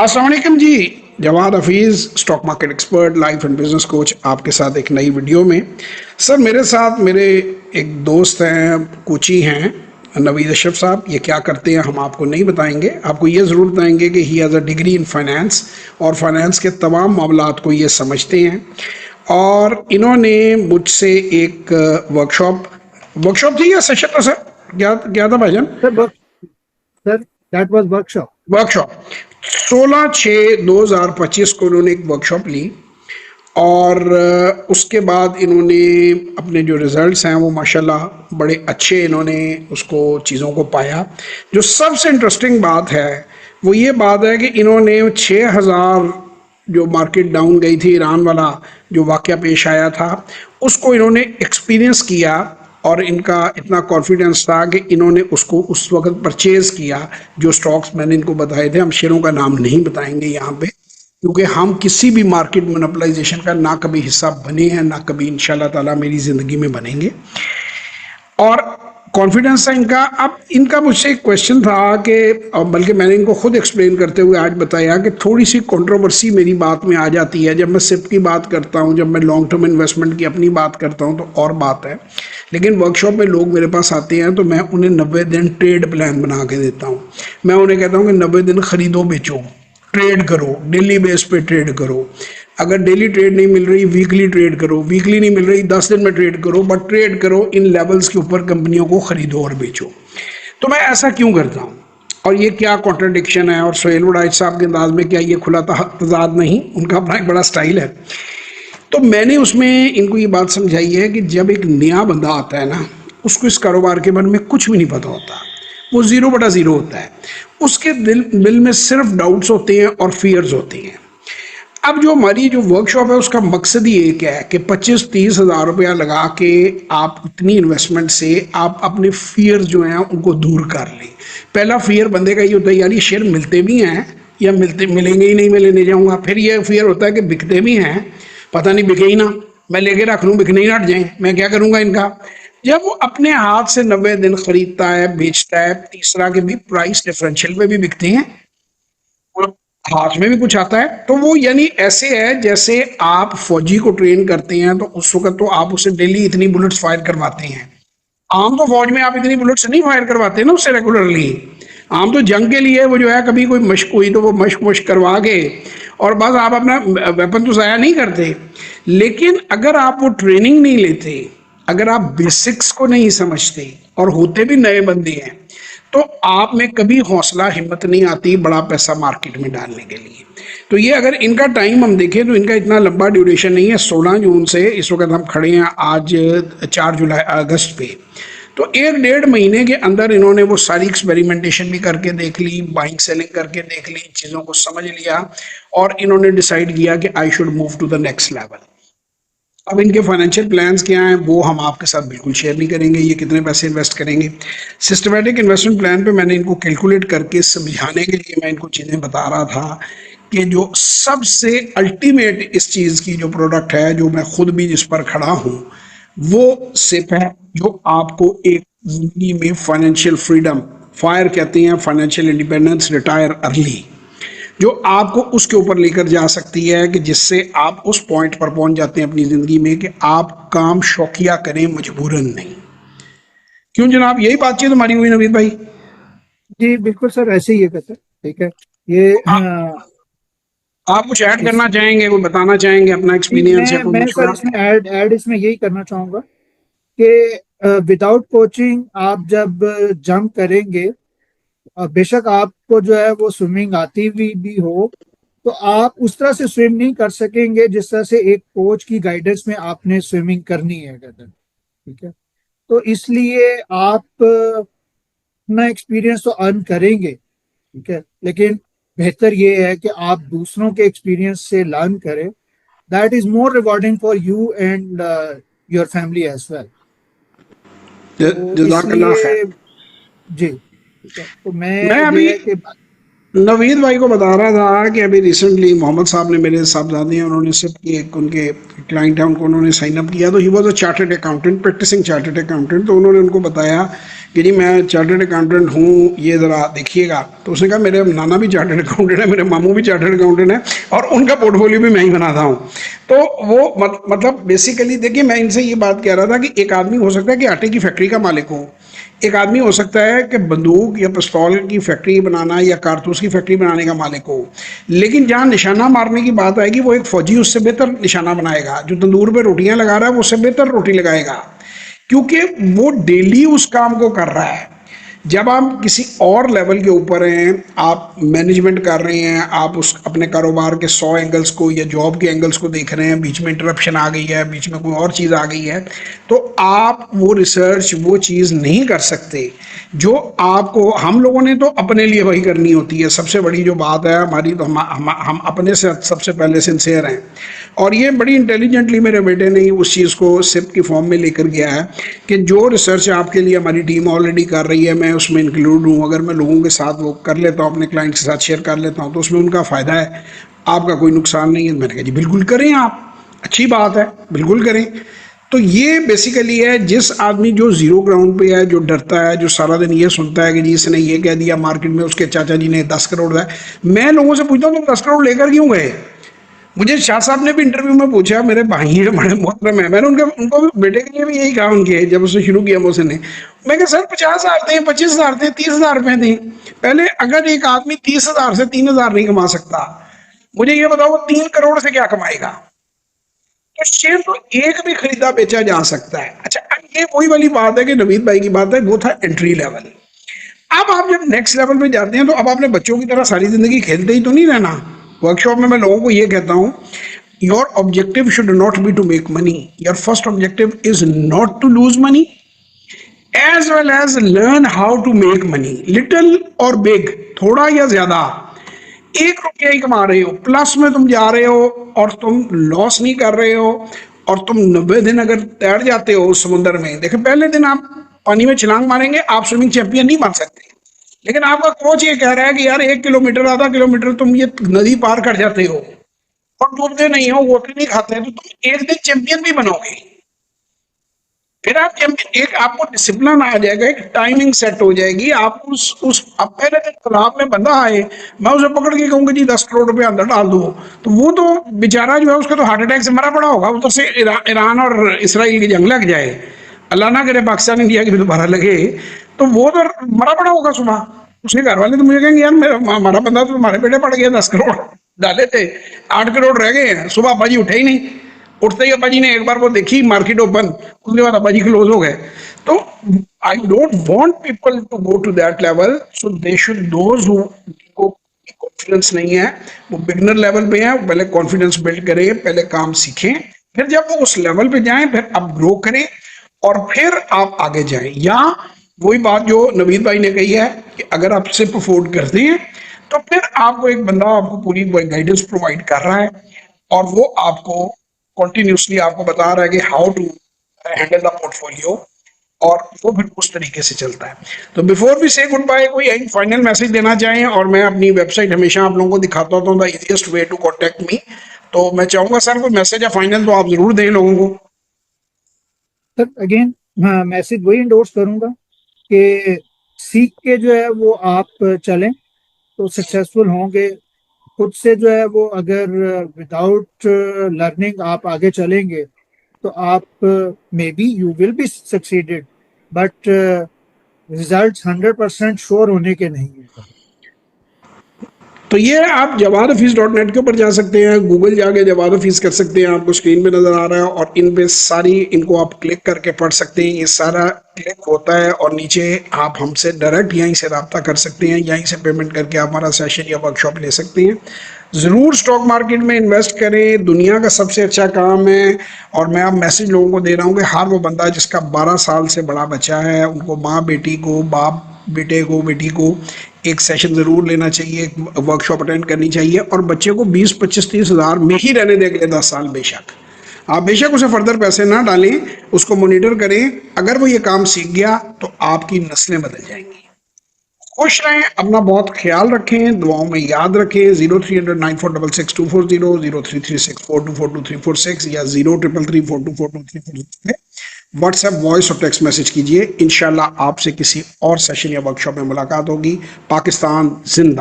अस्सलाम वालेकुम जी। Jawad Hafeez, stock market expert, life and business coach, आपके साथ एक नई वीडियो में। सर, मेरे साथ मेरे एक दोस्त हैं, कोची हैं, नवीद अशरफ साहब। ये क्या करते हैं हम आपको नहीं बताएंगे, आपको ये ज़रूर बताएंगे कि he has a degree in finance और फाइनेंस के तमाम मामलात को ये समझते हैं। और इन्होंने मुझसे एक वर्कशॉप थी या सेशन था सर? क्या क्या था भाईजान? Sir sir that was workshop. Workshop 16/6/2025 को इन्होंने एक वर्कशॉप ली। और उसके बाद इन्होंने अपने जो रिजल्ट्स हैं वो माशाल्लाह बड़े अच्छे, इन्होंने उसको चीज़ों को पाया। जो सबसे इंटरेस्टिंग बात है वो ये बात है कि इन्होंने 6,000 जो मार्केट डाउन गई थी, ईरान वाला जो वाक़या पेश आया था, उसको इन्होंने एक्सपीरियंस किया। और इनका इतना कॉन्फिडेंस था कि इन्होंने उसको उस वक्त परचेज किया। जो स्टॉक्स मैंने इनको बताए थे, हम शेयरों का नाम नहीं बताएंगे यहाँ पे, क्योंकि हम किसी भी मार्केट मोनोपलाइजेशन का ना कभी हिस्सा बने हैं, ना कभी इंशाल्लाह ताला मेरी ज़िंदगी में बनेंगे। और कॉन्फिडेंस था इनका। अब इनका मुझसे एक क्वेश्चन था कि, बल्कि मैंने इनको खुद एक्सप्लेन करते हुए आज बताया कि थोड़ी सी कंट्रोवर्सी मेरी बात में आ जाती है। जब मैं सिप की बात करता हूँ, जब मैं लॉन्ग टर्म इन्वेस्टमेंट की अपनी बात करता हूँ तो और बात है, लेकिन वर्कशॉप में लोग मेरे पास आते हैं तो मैं उन्हें 90 दिन ट्रेड प्लान बना के देता हूँ। मैं उन्हें कहता हूँ कि 90 दिन खरीदो बेचो, ट्रेड करो, डेली बेस पे ट्रेड करो। अगर डेली ट्रेड नहीं मिल रही, वीकली ट्रेड करो, वीकली नहीं मिल रही 10 दिन में ट्रेड करो, बट ट्रेड करो इन लेवल्स के ऊपर, कंपनियों को खरीदो और बेचो। तो मैं ऐसा क्यों करता हूँ और ये क्या कॉन्ट्रडिक्शन है? और सोहेल वड़ाइच साहब के अंदाज में क्या ये खुला तजाद नहीं? उनका अपना एक बड़ा स्टाइल है। तो मैंने उसमें इनको ये बात समझाई है कि जब एक नया बंदा आता है ना, उसको इस कारोबार के बारे में कुछ भी नहीं पता होता, वो 0/0 होता है। उसके दिल में सिर्फ डाउट्स होते हैं और फियर्स होते हैं। अब जो हमारी जो वर्कशॉप है उसका मकसद ही एक है कि 25-30 हज़ार रुपया लगा के आप इतनी इन्वेस्टमेंट से आप अपने फियर जो हैं उनको दूर कर लें। पहला फियर बंदे का ये होता है, यार ये शेयर मिलते भी हैं या मिलेंगे ही नहीं, मैं लेने जाऊँगा। फिर ये फियर होता है कि बिकते भी हैं, पता नहीं बिके ही ना, मैं लेके रख लूँ, बिकने ही हट जाए, मैं क्या करूँगा इनका। जब वो अपने हाथ से 90 दिन खरीदता है, बेचता है, तीसरा के भी प्राइस डिफरेंशियल में भी बिकते हैं और हाथ में भी कुछ आता है, तो वो यानी ऐसे है जैसे आप फौजी को ट्रेन करते हैं तो उस वक्त तो आप उसे डेली इतनी बुलेट्स फायर करवाते हैं। आम तो फौज में आप इतनी बुलेट्स नहीं फायर करवाते ना उससे रेगुलरली। आम तो जंग के लिए वो जो है, कभी कोई मशक हुई तो वो मशक करवा के और बस आप अपना वेपन तो ज़ाया नहीं करते। लेकिन अगर आप वो ट्रेनिंग नहीं लेते, अगर आप बेसिक्स को नहीं समझते और होते भी नए बंदे हैं, तो आप में कभी हौसला हिम्मत नहीं आती बड़ा पैसा मार्केट में डालने के लिए। तो ये अगर इनका टाइम हम देखें तो इनका इतना लंबा ड्यूरेशन नहीं है। 16 जून से इस वक्त हम खड़े हैं आज 4 अगस्त पे, तो 1-1.5 महीने के अंदर इन्होंने वो सारी एक्सपेरिमेंटेशन भी करके देख ली, बाइंग सेलिंग करके देख ली, चीज़ों को समझ लिया और इन्होंने डिसाइड किया कि I should move to the next level. अब इनके फाइनेंशियल प्लान्स क्या हैं वो हम आपके साथ बिल्कुल शेयर नहीं करेंगे, ये कितने पैसे इन्वेस्ट करेंगे। सिस्टमेटिक इन्वेस्टमेंट प्लान पे मैंने इनको कैलकुलेट करके समझाने के लिए मैं इनको चीज़ें बता रहा था कि जो सबसे अल्टीमेट इस चीज़ की जो प्रोडक्ट है, जो मैं खुद भी जिस पर खड़ा हूँ, वो सिप है, जो आपको एक जिंदगी में फाइनेंशियल फ्रीडम, फायर कहते हैं, फाइनेंशियल इंडिपेंडेंस, रिटायर अर्ली, जो आपको उसके ऊपर लेकर जा सकती है कि जिससे आप उस पॉइंट पर पहुंच जाते हैं अपनी जिंदगी में कि आप काम शौकिया करें, मजबूरन नहीं। क्यों जनाब, यही बातचीत हमारी हुई नवीद भाई? जी बिल्कुल सर, ऐसे ही है सर। ठीक है, ये आप कुछ ऐड इस करना चाहेंगे, कोई बताना चाहेंगे अपना एक्सपीरियंस या कोई मैं सर मशवरा? इसमें ऐड इसमें यही करना चाहूंगा कि विदाउट कोचिंग आप जब जंप करेंगे, बेशक आपको जो है वो स्विमिंग आती भी हो, तो आप उस तरह से स्विम नहीं कर सकेंगे जिस तरह से एक कोच की गाइडेंस में आपने स्विमिंग करनी है कहते हैं। ठीक है, तो इसलिए आप अपना एक्सपीरियंस तो अर्न करेंगे, ठीक है, लेकिन बेहतर ये है कि आप दूसरों के एक्सपीरियंस से लर्न करें। That is more rewarding for you and your family as well. तो जज़ाकल्लाह खैर। इसलिए जी, ठीक है, तो मैं मैं अभी ये है कि नवीद भाई को बता रहा था कि अभी रिसेंटली मोहम्मद साहब ने, मेरे साहबजादे हैं, उन्होंने सिर्फ की एक उनके क्लाइंट है, उनको उन्होंने साइन अप किया। तो he was a chartered accountant, practising chartered accountant. तो उन्होंने उनको बताया कि जी मैं चार्टर्ड अकाउंटेंट हूँ, ये ज़रा देखिएगा। तो उसने कहा मेरे नाना भी चार्टर्ड अकाउंटेंट है, मेरे मामू भी चार्टर्ड अकाउंटेंट है, और उनका पोर्टफोलियो भी मैं ही बनाता हूँ। तो वो मतलब बेसिकली देखिए, मैं इनसे ये बात कह रहा था कि एक आदमी हो सकता है कि आटे की फैक्ट्री का मालिक हो, एक आदमी हो सकता है कि बंदूक या पिस्तौल की फैक्ट्री बनाना या कारतूस की फैक्ट्री बनाने का मालिक हो, लेकिन जहाँ निशाना मारने की बात आएगी वो एक फौजी उससे बेहतर निशाना बनाएगा। जो तंदूर पे रोटियां लगा रहा है वो उससे बेहतर रोटी लगाएगा, क्योंकि वो डेली उस काम को कर रहा है। जब आप किसी और लेवल के ऊपर हैं, आप मैनेजमेंट कर रहे हैं, आप उस अपने कारोबार के 100 एंगल्स को या जॉब के एंगल्स को देख रहे हैं, बीच में इंटरप्शन आ गई है, बीच में कोई और चीज़ आ गई है, तो आप वो रिसर्च वो चीज़ नहीं कर सकते जो आपको, हम लोगों ने तो अपने लिए वही करनी होती है। सबसे बड़ी जो बात है हमारी, तो हम अपने से सबसे पहले सिंसियर हैं। और ये बड़ी इंटेलिजेंटली मेरे बेटे ने उस चीज़ को सिप की फॉर्म में लेकर गया है कि जो रिसर्च आपके लिए हमारी टीम ऑलरेडी कर रही है, मैं उसमें इंक्लूड हूँ। अगर मैं लोगों के साथ वो कर लेता हूँ, अपने क्लाइंट के साथ शेयर कर लेता हूँ, तो उसमें उनका फ़ायदा है, आपका कोई नुकसान नहीं है। मैंने कहा जी बिल्कुल करें आप, अच्छी बात है, बिल्कुल करें। तो ये बेसिकली है, जिस आदमी जो जीरो ग्राउंड पे है, जो डरता है, जो सारा दिन ये सुनता है कि जी इसने ये कह दिया मार्केट में, उसके चाचा जी ने 10 करोड़ है। मैं लोगों से पूछता हूँ तुम 10 करोड़ लेकर क्यों गए? मुझे शाह साहब ने भी इंटरव्यू में पूछा, मेरे भाई हैं बड़े मोहतरम है, मैंने उनको भी, बेटे के लिए भी यही कहा उनके, जब उसने शुरू किया मुझसे ने, मैं कहा सर 50,000 थे, 25,000 थे, 30,000 रुपए थे पहले। अगर एक आदमी 30,000 से 3,000 नहीं कमा सकता, मुझे ये बताओ वो 3 करोड़ से क्या कमाएगा? तो शेयर तो एक भी खरीदा बेचा जा सकता है। अच्छा, अब ये वही वाली बात है कि नवीद भाई की बात है, वो था एंट्री लेवल। अब आप जब नेक्स्ट लेवल पे जाते हैं तो अब आपने बच्चों की तरह सारी जिंदगी खेलते ही तो नहीं रहना। वर्कशॉप में मैं लोगों को ये कहता हूँ, your objective should not be to make money, your first objective is not to lose money as well as learn how to make money, little और बिग, थोड़ा या ज्यादा। 1 रुपया ही कमा रहे हो, प्लस में तुम जा रहे हो और तुम लॉस नहीं कर रहे हो, और तुम 90 दिन अगर तैर जाते हो उस समुद्र में, देखो पहले दिन आप पानी में छलांग मारेंगे, आप स्विमिंग चैंपियन नहीं बन सकते। लेकिन आपका कोच ये कह रहा है कि यार 1 किलोमीटर आधा किलोमीटर तुम ये नदी पार कर जाते हो और डूबते नहीं हो, वोटर नहीं खाते, तो तुम एक दिन चैंपियन भी बनोगे। फिर आप चैंपियन, एक आपको डिसिप्लिन आ जाएगा, एक टाइमिंग सेट हो जाएगी। आप उस अब पहले दिन तालाब में बंदा आए, मैं उसे पकड़ के कहूंगा जी 10 करोड़ रुपए अंदर डाल दो, तो वो तो बेचारा जो है उसका तो हार्ट अटैक से मरा पड़ा होगा, वो तो से ईरान और इसराइल की जंग लग जाए, अल्लाह ना करे पाकिस्तान इंडिया की भी दोबारा लगे, तो वो तो मरा पड़ा होगा सुबह। उसके घर वाले तो मुझे कहेंगे यार मेरा हमारा बंदा तो तुम्हारे बेटे पड़ गया, 10 करोड़ डाले थे, 8 करोड़ रह गए हैं, सुबह अब्बा जी उठे ही नहीं। उठते ही अब्बा जी ने एक बार वो देखी मार्केट ओपन, उसके बाद अब्बा जी क्लोज हो गए। तो I don't want people to go to that level, so they should, those who को कॉन्फिडेंस नहीं है, वो बिगनर लेवल पे है, पहले कॉन्फिडेंस बिल्ड करें, पहले काम सीखें, फिर जब वो उस लेवल पे जाएं फिर आप ग्रो करें और फिर आप आगे जाएं। या वही बात जो नवीद भाई ने कही है कि अगर आप सिर्फ अफोर्ड करते हैं तो फिर आपको एक बंदा आपको पूरी गाइडेंस प्रोवाइड कर रहा है और वो आपको कंटिन्यूसली आपको बता रहा है कि how to handle the portfolio, और वो फिर उस तरीके से चलता है। तो before we say goodbye, कोई एक फाइनल मैसेज देना चाहें? और मैं अपनी वेबसाइट हमेशा आप लोगों को दिखाता हूँ, the easiest way to contact me, तो मैं चाहूंगा सर कोई मैसेज या फाइनल तो आप जरूर दें लोगों को। सर अगेन मैसेज वही इंडोर्स करूंगा कि सीख के जो है वो आप चलें तो सक्सेसफुल होंगे। खुद से जो है वो अगर विदाउट लर्निंग आप आगे चलेंगे तो आप may be you will be succeeded, but results 100% sure होने के नहीं है। तो ये आप jawad-hafiz.net के ऊपर जा सकते हैं, गूगल जाके जवाद हफीज कर सकते हैं, आपको स्क्रीन पे नजर आ रहा है, और इन पे सारी इनको आप क्लिक करके पढ़ सकते हैं। ये सारा क्लिक होता है और नीचे आप हमसे डायरेक्ट यहीं से रब्ता कर सकते हैं, यहीं से पेमेंट करके आप हमारा सेशन या वर्कशॉप ले सकते हैं। ज़रूर स्टॉक मार्केट में इन्वेस्ट करें, दुनिया का सबसे अच्छा काम है। और मैं अब मैसेज लोगों को दे रहा हूँ कि हर वो बंदा जिसका 12 साल से बड़ा बच्चा है, उनको माँ बेटी को, बाप बेटे को, बेटी को एक सेशन ज़रूर लेना चाहिए, एक वर्कशॉप अटेंड करनी चाहिए, और बच्चे को 20, 25, 30 हज़ार में ही रहने दें अगले 10 साल। बेशक आप बेशक उसे फर्दर पैसे ना डालें, उसको मॉनिटर करें। अगर वो ये काम सीख गया तो आपकी नस्लें बदल जाएंगी। खुश रहें, अपना बहुत ख्याल रखें, दुआओं में याद रखें। 03009466 240, 033642422346 या 033342422346 पे व्हाट्सएप वॉइस और टेक्स्ट मैसेज कीजिए। इंशाल्लाह आपसे किसी और सेशन या वर्कशॉप में मुलाकात होगी। पाकिस्तान जिंदा।